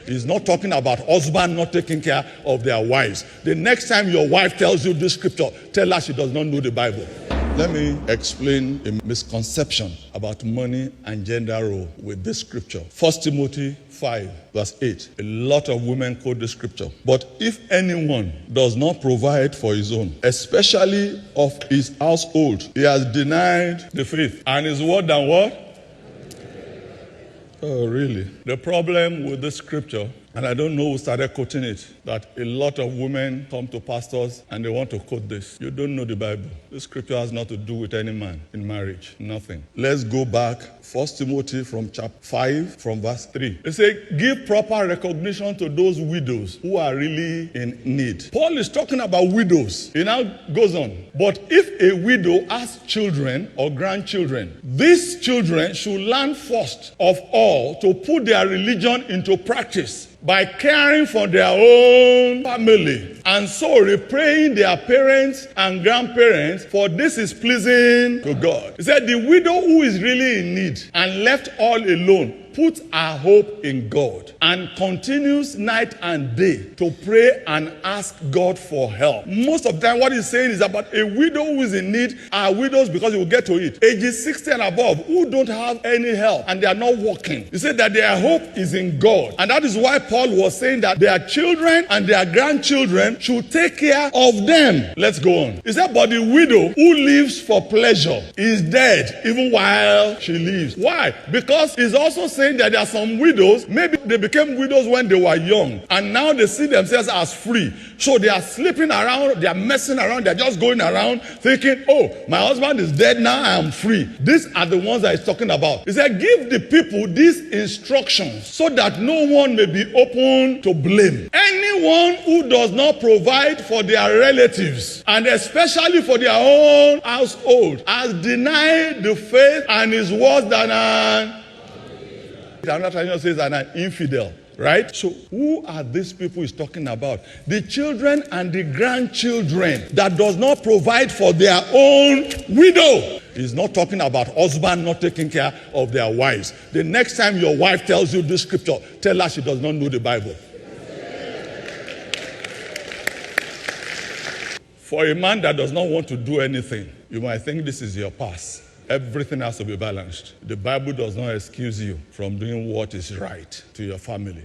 He's not talking about husband not taking care of their wives. The next time your wife tells you this scripture, tell her she does not know the Bible. Let me explain a misconception about money and gender role with this scripture. 1 Timothy 5 verse 8. A lot of women quote this scripture. But if anyone does not provide for his own, especially of his household, he has denied the faith and is what than what? Oh, really? The problem with this scripture, and I don't know who started quoting it, that a lot of women come to pastors and they want to quote this. You don't know the Bible. This scripture has nothing to do with any man in marriage. Nothing. Let's go back. 1 Timothy from chapter 5 from verse 3. It says, give proper recognition to those widows who are really in need. Paul is talking about widows. He now goes on. But if a widow has children or grandchildren, these children should learn first of all to put their religion into practice by caring for their own family, and so repaying their parents and grandparents, for this is pleasing to God. He said, the widow who is really in need and left all alone puts her hope in God and continues night and day to pray and ask God for help. Most of the time what he's saying is about a widow who is in need are widows because we'll get to it. Ages 60 and above who don't have any help and they are not working. He said that their hope is in God. And that is why Paul was saying that their children and their grandchildren should take care of them. Let's go on. He said, but the widow who lives for pleasure is dead even while she lives. Why? Because he's also saying that there are some widows, maybe they became widows when they were young, and now they see themselves as free. So they are sleeping around, they are messing around, they're just going around thinking, oh, my husband is dead, now I am free. These are the ones that he's talking about. He said, give the people these instructions so that no one may be open to blame. Anyone who does not provide for their relatives, and especially for their own household, has denied the faith and is worse than an... Another translation says an infidel, right? So who are these people he's talking about? The children and the grandchildren that does not provide for their own widow. He's not talking about husband not taking care of their wives. The next time your wife tells you this scripture, tell her she does not know the Bible. For a man that does not want to do anything, you might think this is your pass. Everything has to be balanced. The Bible does not excuse you from doing what is right to your family.